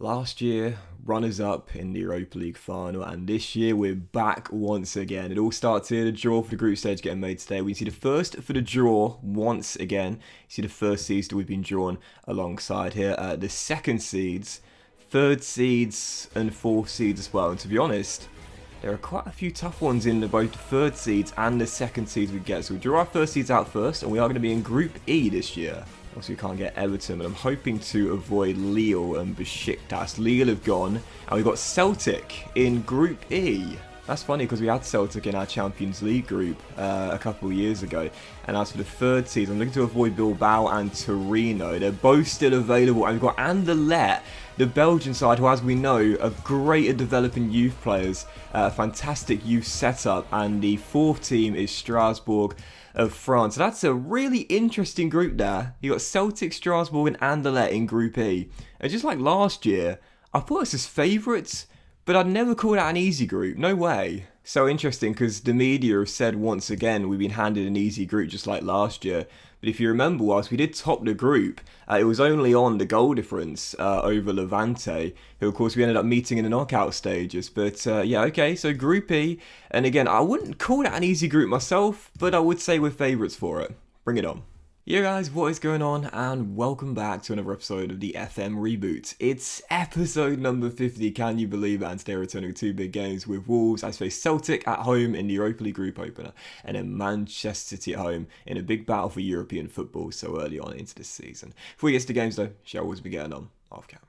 Last year, runners-up in the Europa League final, and this year we're back once again. It all starts here, the draw for the group stage getting made today. We see the first for the draw once again. You see the first seeds that we've been drawn alongside here. The second seeds, third seeds, and fourth seeds as well. And to be honest, there are quite a few tough ones in both the third seeds and the second seeds we get. So we'll draw our first seeds out first, and we are going to be in Group E this year. Obviously, we can't get Everton, but I'm hoping to avoid Lille and Besiktas. Lille have gone, and we've got Celtic in Group E. That's funny because we had Celtic in our Champions League group a couple of years ago. And as for the third seed, I'm looking to avoid Bilbao and Torino. They're both still available. And we've got Anderlecht, the Belgian side, who, as we know, are great at developing youth players. Fantastic youth setup. And the fourth team is Strasbourg of France. So that's a really interesting group there. You got Celtic, Strasbourg, and Anderlecht in Group E. And just like last year, I put us as favourites, but I'd never call that an easy group. No way. So interesting because the media have said once again we've been handed an easy group just like last year. But if you remember, whilst we did top the group, it was only on the goal difference over Levante, who of course we ended up meeting in the knockout stages. But yeah, okay, so Group E. And again, I wouldn't call that an easy group myself, but I would say we're favourites for it. Bring it on. Yo guys, what is going on, and welcome back to another episode of the FM Reboot. It's episode number 50, can you believe it? And today we're returning two big games with Wolves as face Celtic at home in the Europa League group opener, and then Manchester City at home in a big battle for European football so early on into this season. Before we get to the games though, shall always be getting on off camera.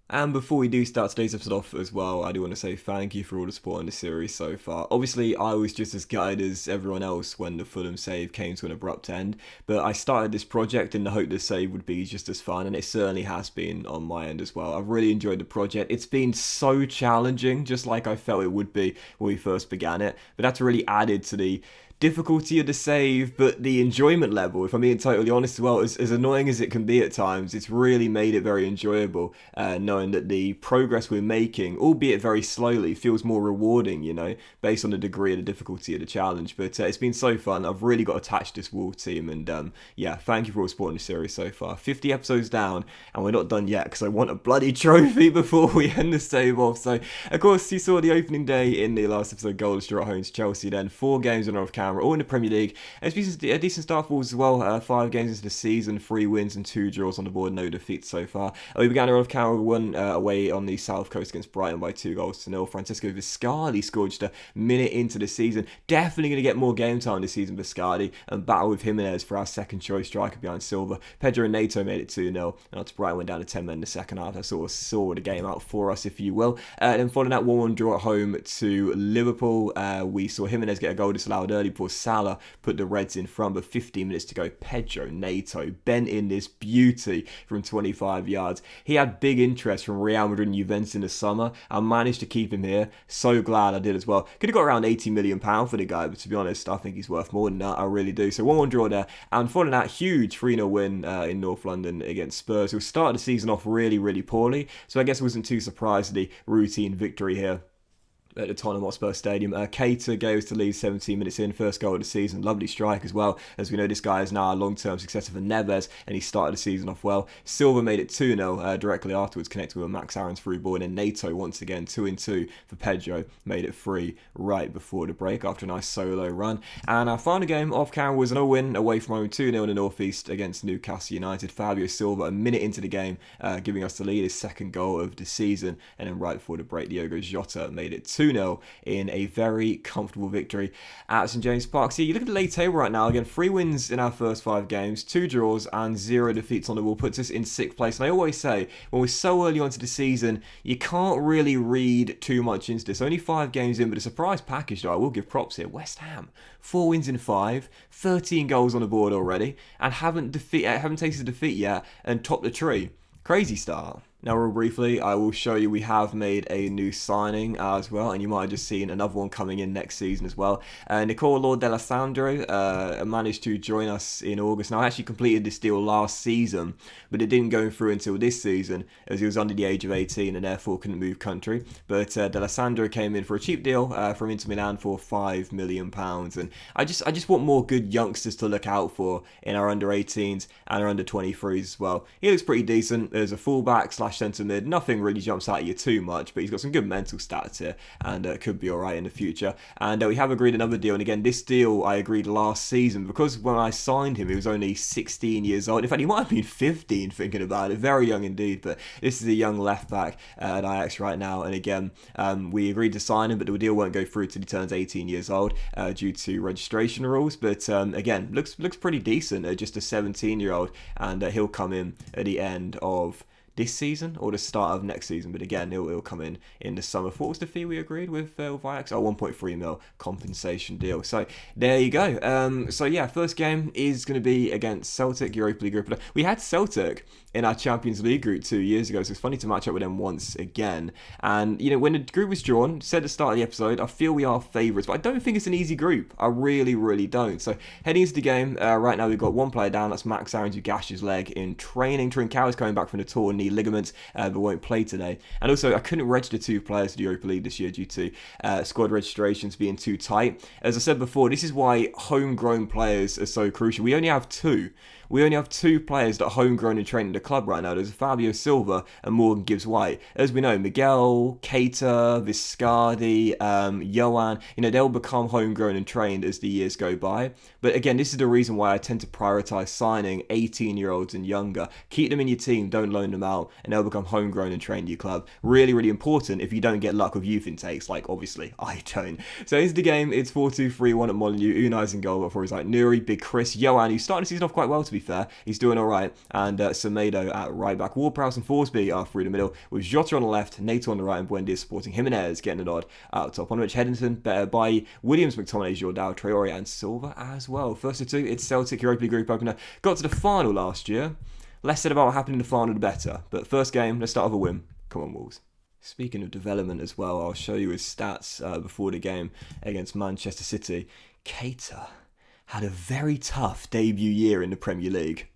And before we do start today's episode off as well, I do want to say thank you for all the support on the series so far. Obviously, I was just as gutted as everyone else when the Fulham save came to an abrupt end, but I started this project in the hope the save would be just as fun, and it certainly has been on my end as well. I've really enjoyed the project. It's been so challenging, just like I felt it would be when we first began it, but that's really added to the difficulty of the save, but the enjoyment level, if I'm being totally honest as well, as annoying as it can be at times, it's really made it very enjoyable, knowing that the progress we're making, albeit very slowly, feels more rewarding, you know, based on the degree of the difficulty of the challenge. But it's been so fun. I've really got attached to this Wolves team, and yeah, thank you for all supporting the series so far. 50 episodes down, and we're not done yet, because I want a bloody trophy before we end the save off. So, of course, you saw the opening day in the last episode, goalless draw at home to Chelsea, then 4 games in off camera, all in the Premier League. And it's been a decent start for Wolves as well. 5 games into the season, 3 wins and 2 draws on the board, no defeats so far. We began our off camera one away on the South Coast against Brighton by 2-0. Francesco Viscardi scored just a minute into the season. Definitely going to get more game time this season, Viscardi, and battle with Jimenez for our second choice striker behind Silva. Pedro and Neto made it 2-0, and after Brighton went down to 10 men in the second half. That sort of saw the game out for us, if you will. Then following that 1-1 draw at home to Liverpool, we saw Jimenez get a goal disallowed early before Salah put the Reds in front, but 15 minutes to go, Pedro Neto bent in this beauty from 25 yards. He had big interest from Real Madrid and Juventus in the summer. I managed to keep him here. So glad I did as well. Could have got around £80 million for the guy, but to be honest, I think he's worth more than that. I really do. So 1-1 draw there. And following that, huge 3-0 win in North London against Spurs, who started the season off really, really poorly. So I guess it wasn't too surprised the routine victory here at the Tottenham Hotspur Stadium. Keita goes to lead 17 minutes in, first goal of the season. Lovely strike as well. As we know, this guy is now a long-term successor for Neves, and he started the season off well. Silva made it 2-0 directly afterwards, connecting with Max Aaron's through ball, and then Neto once again 2-2 for Pedro, made it 3 right before the break after a nice solo run. And our final game off camera was another win away from home, 2-0 in the North East against Newcastle United. Fabio Silva a minute into the game, giving us the lead, his second goal of the season, and then right before the break, Diogo Jota made it 2-0 in a very comfortable victory at St James Park. So you look at the league table right now, again, 3 wins in our first 5 games, 2 draws and 0 defeats on the wall, puts us in 6th place. And I always say, when we're so early onto the season, you can't really read too much into this. Only 5 games in, but a surprise package though, I will give props here. West Ham, 4 wins in 5, 13 goals on the board already, and haven't tasted defeat yet, and topped the tree. Crazy start. Now, real briefly, I will show you we have made a new signing as well, and you might have just seen another one coming in next season as well. Nicolo D'Alessandro managed to join us in August. Now, I actually completed this deal last season, but it didn't go through until this season, as he was under the age of 18 and therefore couldn't move country. But D'Alessandro came in for a cheap deal from Inter Milan for £5 million, and I just want more good youngsters to look out for in our under 18s and our under 23s as well. He looks pretty decent as a fullback slash centre mid. Nothing really jumps out at you too much, but he's got some good mental stats here, and could be alright in the future. And we have agreed another deal, and again, this deal I agreed last season, because when I signed him, he was only 16 years old. In fact, he might have been 15, thinking about it. Very young indeed, but this is a young left back at Ajax right now, and again, we agreed to sign him, but the deal won't go through till he turns 18 years old due to registration rules. But again, looks pretty decent, just a 17-year-old, and he'll come in at the end of this season or the start of next season, but again, he'll come in the summer. What was the fee we agreed with Ajax? 1.3 mil compensation deal. So there you go. So yeah, first game is going to be against Celtic, Europa League group. We had Celtic in our Champions League group 2 years ago, so it's funny to match up with them once again. And you know, when the group was drawn, said at the start of the episode, I feel we are favourites, but I don't think it's an easy group. I really don't. So heading into the game, right now we've got one player down. That's Max Aarons, who gashed his leg in training. Trincao is coming back from the torn knee ligaments, but won't play today. And also, I couldn't register 2 players to the Europa League this year due to squad registrations being too tight. As I said before, this is why homegrown players are so crucial. We only have 2. We only have 2 players that are homegrown and trained in the club right now. There's Fabio Silva and Morgan Gibbs-White. As we know, Miguel, Keita, Viscardi, Johan, you know, they'll become homegrown and trained as the years go by. But again, this is the reason why I tend to prioritise signing 18-year-olds and younger. Keep them in your team, don't loan them out, and they'll become homegrown and trained in your club. Really important if you don't get luck with youth intakes, like obviously I don't. So here's the game. It's 4-2-3-1 at Molineux. Unai's in goal before he's like Nuri, Big Chris, Johan, who's starting the season off quite well to be fair. He's doing alright. And Semedo at right back. Ward-Prowse and Forsby are through the middle, with Jota on the left, Nato on the right, and Buendia supporting Jimenez, getting a nod out top. On which Headington, better by Williams, McTominay, Jordao, Traore, and Silva as well. First of 2, it's Celtic Europa League group opener. Got to the final last year. Less said about what happened in the final, the better. But first game, let's start with a win. Come on, Wolves. Speaking of development as well, I'll show you his stats before the game against Manchester City. Keita had a very tough debut year in the Premier League.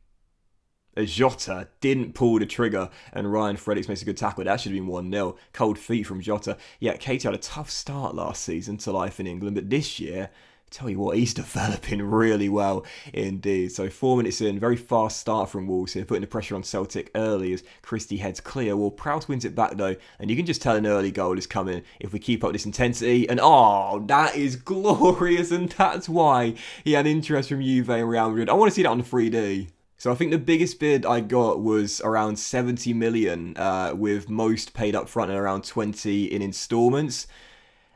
As Jota didn't pull the trigger and Ryan Fredericks makes a good tackle. That should have been 1-0. Cold feet from Jota. Yeah, Keita had a tough start last season to life in England, but this year, tell you what, he's developing really well indeed. So 4 minutes in, very fast start from Wolves here, putting the pressure on Celtic early as Christie heads clear. Well, Prowse wins it back though, and you can just tell an early goal is coming if we keep up this intensity. And oh, that is glorious, and that's why he had interest from Juve and Real Madrid. I want to see that on the 3D. So I think the biggest bid I got was around 70 million, with most paid up front and around 20 in instalments.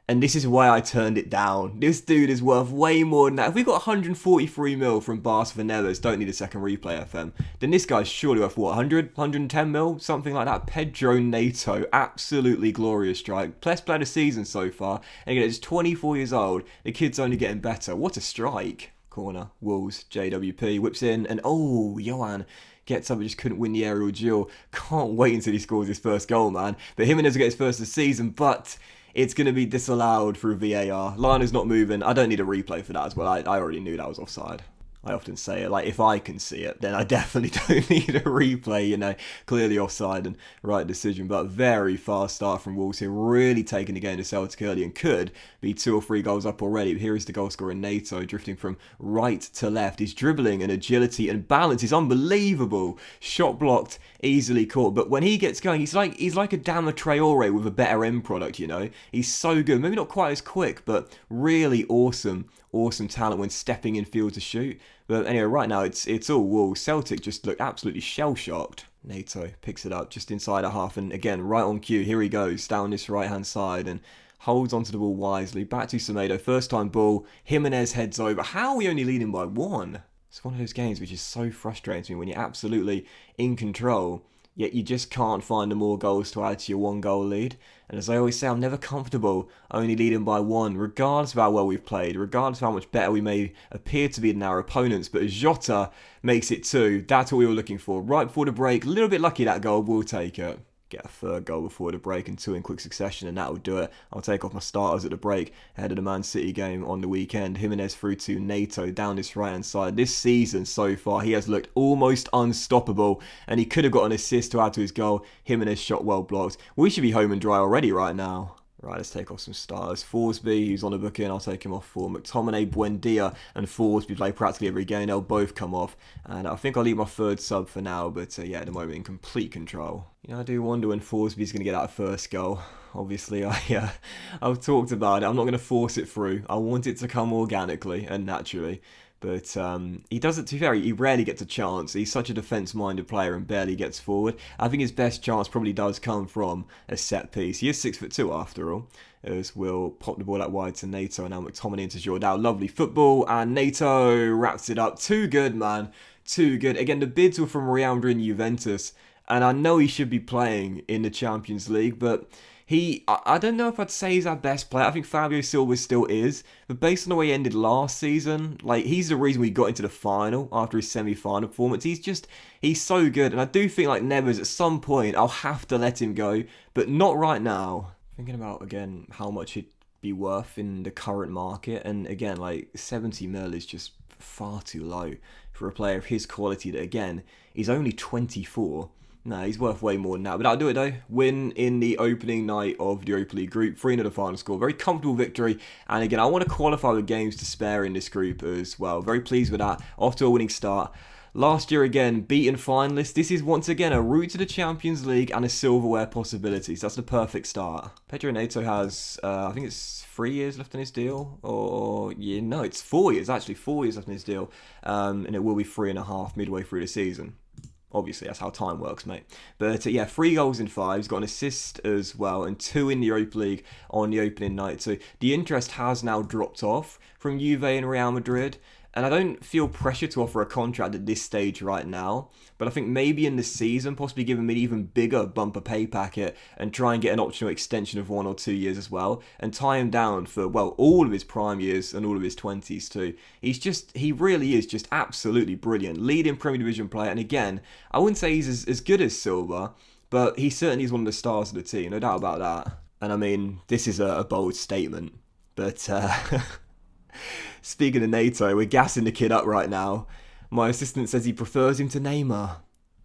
And this is why I turned it down. This dude is worth way more than that. If we got 143 mil from Barca for Neves, don't need a second replay FM, then this guy's surely worth what, 100, 110 mil? Something like that. Pedro Neto, absolutely glorious strike. Best player of the season so far. And again, it's 24 years old. The kid's only getting better. What a strike. Corner, Wolves, JWP, whips in, and oh, Johan gets up and just couldn't win the aerial duel. Can't wait until he scores his first goal, man. But Jimenez will get his first of the season, but it's going to be disallowed through VAR. Line is not moving. I don't need a replay for that as well. I already knew that was offside. I often say it, like, if I can see it, then I definitely don't need a replay, you know, clearly offside and right decision. But very fast start from Wolves here, really taking the game to Celtic early and could be 2 or 3 goals up already. But here is the goal scorer, Nato, drifting from right to left. His dribbling and agility and balance is unbelievable. Shot blocked, easily caught. But when he gets going, he's like a Dama Traore with a better end product, you know. He's so good. Maybe not quite as quick, but really awesome talent when stepping in field to shoot. But anyway, right now it's all Wolves. Celtic just look absolutely shell-shocked. Nato picks it up just inside a half, and again, right on cue, here he goes, down this right-hand side, and holds onto the ball wisely. Back to Semedo, first time ball. Jimenez heads over. How are we only leading by 1? It's one of those games which is so frustrating to me when you're absolutely in control, yet you just can't find the more goals to add to your 1-goal lead. And as I always say, I'm never comfortable only leading by 1, regardless of how well we've played, regardless of how much better we may appear to be than our opponents. But as Jota makes it 2, that's what we were looking for. Right before the break, a little bit lucky that goal, we'll take it. Get a 3rd goal before the break and 2 in quick succession, and that will do it. I'll take off my starters at the break ahead of the Man City game on the weekend. Jimenez through to Nato down this right hand side. This season so far, he has looked almost unstoppable, and he could have got an assist to add to his goal. Jimenez shot well blocked. We should be home and dry already right now. Right, let's take off some stars. Forsby, who's on a booking, I'll take him off for McTominay, Buendia, and Forsby play practically every game. They'll both come off. And I think I'll leave my third sub for now, but yeah, at the moment in complete control. You know, I do wonder when Forsby's going to get that first goal. Obviously, I've talked about it. I'm not going to force it through. I want it to come organically and naturally. But he doesn't, to be fair, he rarely gets a chance. He's such a defence-minded player and barely gets forward. I think his best chance probably does come from a set piece. He is 6'2" after all, as we'll pop the ball out wide to Nato and now McTominay into Jordan. Lovely football, and Nato wraps it up. Too good, man. Too good. Again, the bids were from Real Madrid and Juventus, and I know he should be playing in the Champions League, but I don't know if I'd say he's our best player. I think Fabio Silva still is. But based on the way he ended last season, like, he's the reason we got into the final after his semi-final performance. He's so good. And I do think, like, Neves, at some point, I'll have to let him go. But not right now. Thinking about, again, how much he'd be worth in the current market. And, again, like, 70 mil is just far too low for a player of his quality that, again, is only 24. No, he's worth way more than that. But I'll do it though. Win in the opening night of the Europa League group. 3-0 the final score. Very comfortable victory. And again, I want to qualify with games to spare in this group as well. Very pleased with that. Off to a winning start. Last year again, beaten finalists. This is once again a route to the Champions League and a silverware possibility. So that's the perfect start. Pedro Neto has, I think it's 3 years left on his deal. Or, yeah, no, it's 4 years. Actually, 4 years left on his deal. And it will be 3.5 midway through the season. Obviously, that's how time works, mate. But yeah, 3 goals in 5. He's got an assist as well, and 2 in the Europa League on the opening night. So the interest has now dropped off from Juve and Real Madrid. And I don't feel pressure to offer a contract at this stage right now. But I think maybe in the season, possibly give him an even bigger bumper pay packet and try and get an optional extension of 1 or 2 years as well. And tie him down for, well, all of his prime years and all of his 20s too. He really is just absolutely brilliant. Leading Premier Division player. And again, I wouldn't say he's as good as Silva, but he certainly is one of the stars of the team. No doubt about that. And I mean, this is a bold statement. But speaking of Nato, we're gassing the kid up right now. My assistant says he prefers him to Neymar.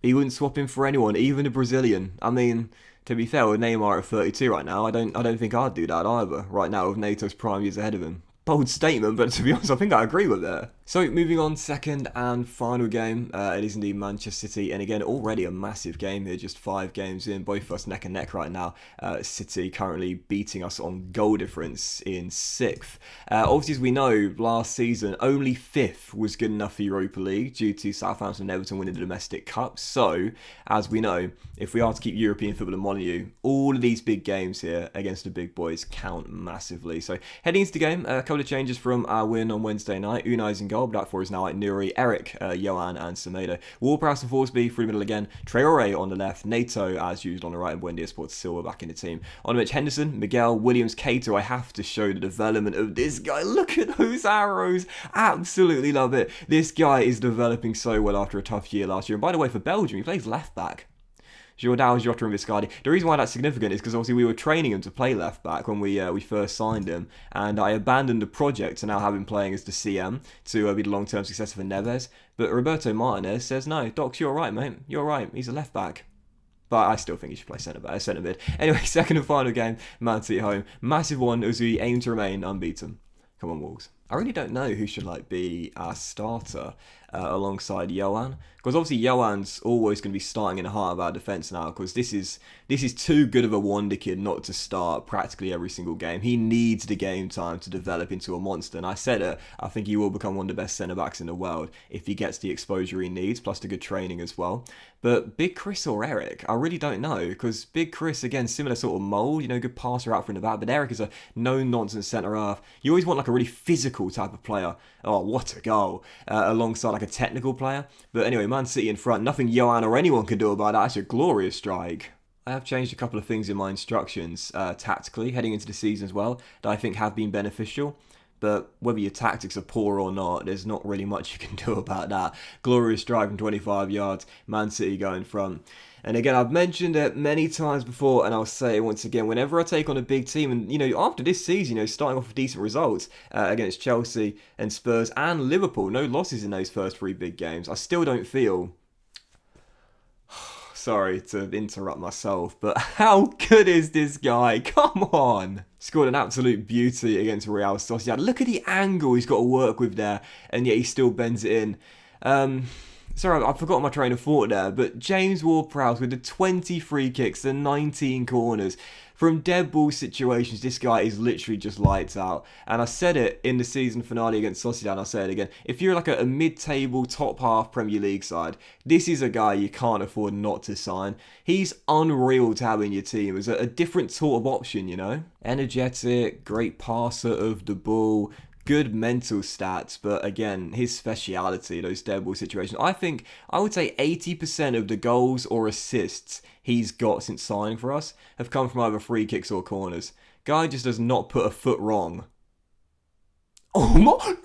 He wouldn't swap him for anyone, even a Brazilian. I mean, to be fair, with Neymar at 32 right now, I don't think I'd do that either. Right now, with Nato's prime years ahead of him. Bold statement, but to be honest, I think I agree with that. So, moving on, second and final game. It is indeed Manchester City. And again, already a massive game here, just 5 games in. Both of us neck and neck right now. City currently beating us on goal difference in 6th. Obviously, as we know, last season, only 5th was good enough for Europa League due to Southampton and Everton winning the domestic cup. So, as we know, if we are to keep European football in Molineux, all of these big games here against the big boys count massively. So, heading into the game, a couple of changes from our win on Wednesday night. Unai's in goal. Back for is now Nuri, Eric, Johan and Semedo. Ward-Prowse and Forsby through the middle again. Traore on the left. Nato as usual on the right. And Buendia Sports Silva back in the team. On the bench, Henderson, Miguel, Williams, Cato. I have to show the development of this guy. Look at those arrows. Absolutely love it. This guy is developing so well after a tough year last year. And by the way, for Belgium, he plays left back. Jordan, Jota and Viscardi. The reason why that's significant is because obviously we were training him to play left back when we first signed him, and I abandoned the project to now have him playing as the CM to be the long-term successor for Neves. But Roberto Martinez says, no, Docs, you're right, mate. You're right. He's a left back. But I still think he should play centre mid. Anyway, second and final game, Man City at home. Massive one as we aim to remain unbeaten. Come on, Wolves. I really don't know who should be our starter alongside Johan, because obviously Johan's always going to be starting in the heart of our defence now, because this is too good of a wonder kid not to start practically every single game. He needs the game time to develop into a monster, and I said it, I think he will become one of the best centre-backs in the world if he gets the exposure he needs, plus the good training as well. But Big Chris or Eric, I really don't know, because Big Chris, again, similar sort of mould, good passer out from the back, but Eric is a no-nonsense centre-half. You always want a really physical type of player. Oh, what a goal. Alongside a technical player. But anyway, Man City in front. Nothing Johan or anyone can do about that. It's a glorious strike. I have changed a couple of things in my instructions tactically heading into the season as well that I think have been beneficial. But whether your tactics are poor or not, there's not really much you can do about that. Glorious drive from 25 yards. Man City going front. And again, I've mentioned it many times before, and I'll say it once again, whenever I take on a big team, and, after this season, starting off with decent results against Chelsea and Spurs and Liverpool, no losses in those first 3 big games, I still don't feel... Sorry to interrupt myself, but how good is this guy? Come on! Scored an absolute beauty against Real Sociedad. Look at the angle he's got to work with there, and yet he still bends it in. Sorry, I forgot my train of thought there, but James Ward-Prowse with the 20 free kicks, the 19 corners. From dead ball situations, this guy is literally just lights out. And I said it in the season finale against Sociedad, and I'll say it again. If you're like a mid-table, top half Premier League side, this is a guy you can't afford not to sign. He's unreal to have in your team as a different sort of option, you know? Energetic, great passer of the ball, good mental stats, but again, his speciality, those dead ball situations. I would say 80% of the goals or assists he's got since signing for us have come from either free kicks or corners. Guy just does not put a foot wrong. Oh my...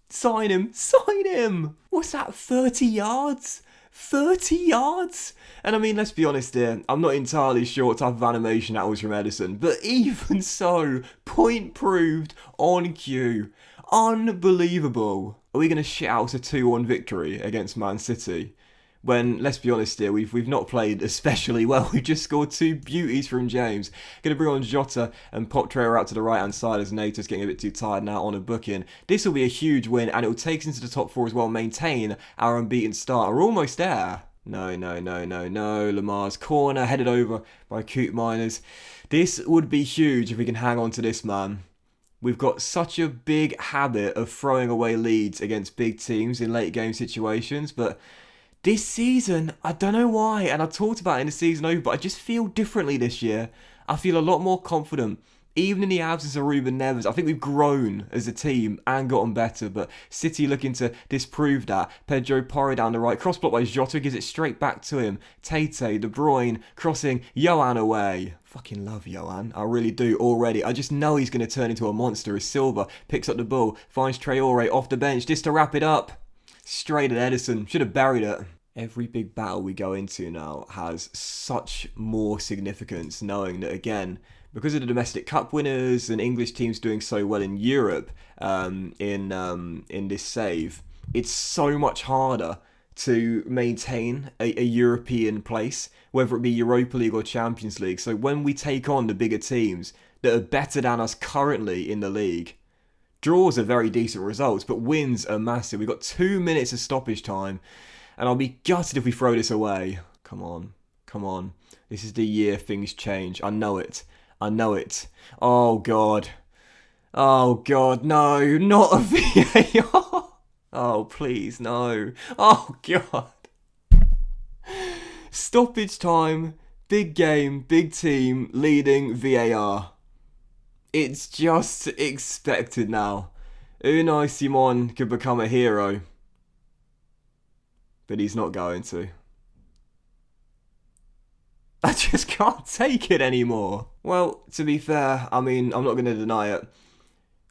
Sign him! Sign him! What's that, 30 yards? 30 yards? And I mean, let's be honest here, I'm not entirely sure what type of animation that was from Edison, but even so, point proved on cue. Unbelievable. Are we going to shit out a 2-1 victory against Man City? When, let's be honest here, we've not played especially well. We've just scored 2 beauties from James. Going to bring on Jota and pop Traore out to the right-hand side as Nato's getting a bit too tired now on a booking. This will be a huge win, and it will take us into the top 4 as well, maintain our unbeaten start. We're almost there. No. Lamar's corner, headed over by Coop Miners. This would be huge if we can hang on to this, man. We've got such a big habit of throwing away leads against big teams in late game situations, but this season, I don't know why, and I talked about it in the season over, but I just feel differently this year. I feel a lot more confident. Even in the absence of Ruben Neves, I think we've grown as a team and gotten better, but City looking to disprove that. Pedro Porro down the right, cross block by Jota, gives it straight back to him. Tate, De Bruyne, crossing, Yohan away. Fucking love Yohan, I really do already. I just know he's going to turn into a monster as Silva picks up the ball, finds Traore off the bench, just to wrap it up. Straight at Edison, should have buried it. Every big battle we go into now has such more significance, knowing that, again, because of the domestic cup winners and English teams doing so well in Europe in this save, it's so much harder to maintain a European place, whether it be Europa League or Champions League. So when we take on the bigger teams that are better than us currently in the league, draws are very decent results, but wins are massive. We've got 2 minutes of stoppage time, and I'll be gutted if we throw this away. Come on. This is the year things change. I know it. Oh, God. No, not a VAR. Oh, please, no. Oh, God. Stoppage time, big game, big team, leading VAR. It's just expected now. Unai Simon could become a hero, but he's not going to. I just can't take it anymore. Well, to be fair, I mean, I'm not going to deny it.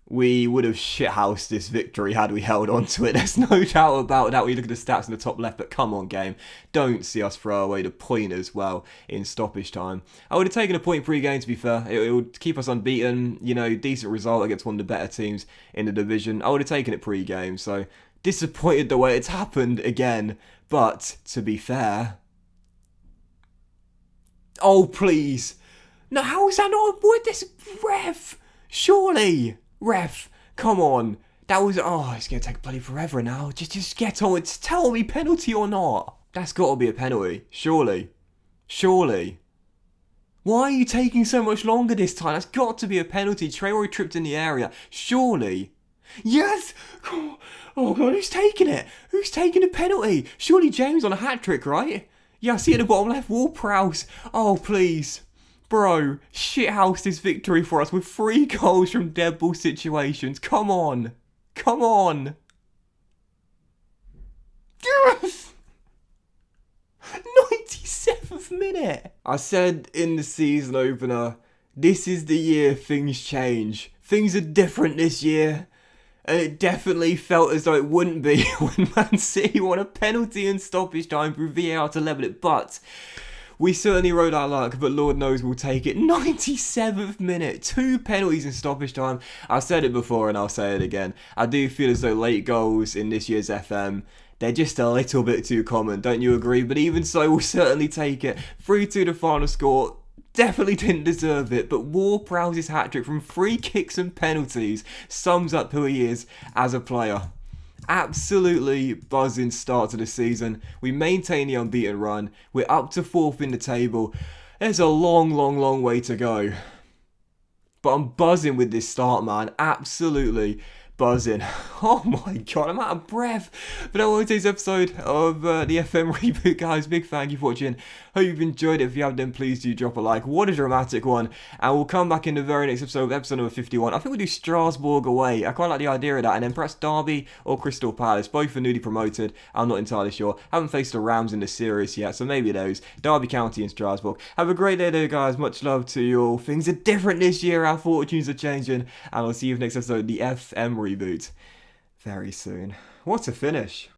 We would have shithoused this victory had we held on to it. There's no doubt about that when you look at the stats in the top left. But come on, game. Don't see us throw away the point as well in stoppage time. I would have taken a point pre-game, to be fair. It would keep us unbeaten. You know, decent result against one of the better teams in the division. I would have taken it pre-game. So, disappointed the way it's happened again. But, to be fair... Oh, please. No, how is that not... What this... Ref! Surely... Ref, come on. That was... Oh, it's going to take bloody forever now. Just get on with... Tell me, penalty or not. That's got to be a penalty. Surely. Why are you taking so much longer this time? That's got to be a penalty. Traore tripped in the area. Surely. Yes! Oh, God, who's taking it? Who's taking the penalty? Surely James on a hat-trick, right? Yeah, I see at the bottom left. Ward-Prowse. Oh, please. Bro, shithouse this victory for us with 3 goals from dead ball situations. Come on. Yes! 97th minute. I said in the season opener, this is the year things change. Things are different this year. And it definitely felt as though it wouldn't be when Man City won a penalty in stoppage time through VAR to level it. But... we certainly rode our luck, but Lord knows we'll take it. 97th minute, 2 penalties in stoppage time. I've said it before and I'll say it again. I do feel as though late goals in this year's FM, they're just a little bit too common, don't you agree? But even so, we'll certainly take it. 3-2 the final score. Definitely didn't deserve it, but Ward-Prowse's hat-trick from free kicks and penalties sums up who he is as a player. Absolutely buzzing start to the season. We maintain the unbeaten run. We're up to 4th in the table. There's a long way to go. But I'm buzzing with this start, man. Absolutely buzzing. Oh my god, I'm out of breath. But that was today's episode of the FM Reboot, guys. Big thank you for watching. Hope you've enjoyed it. If you have, then please do drop a like. What a dramatic one. And we'll come back in the very next episode, episode number 51. I think we'll do Strasbourg away. I quite like the idea of that. And then perhaps Derby or Crystal Palace. Both are newly promoted. I'm not entirely sure. Haven't faced the Rams in the series yet, so maybe those. Derby County and Strasbourg. Have a great day though, guys. Much love to you all. Things are different this year. Our fortunes are changing. And I'll see you in the next episode of the FM Reboot very soon. What a finish.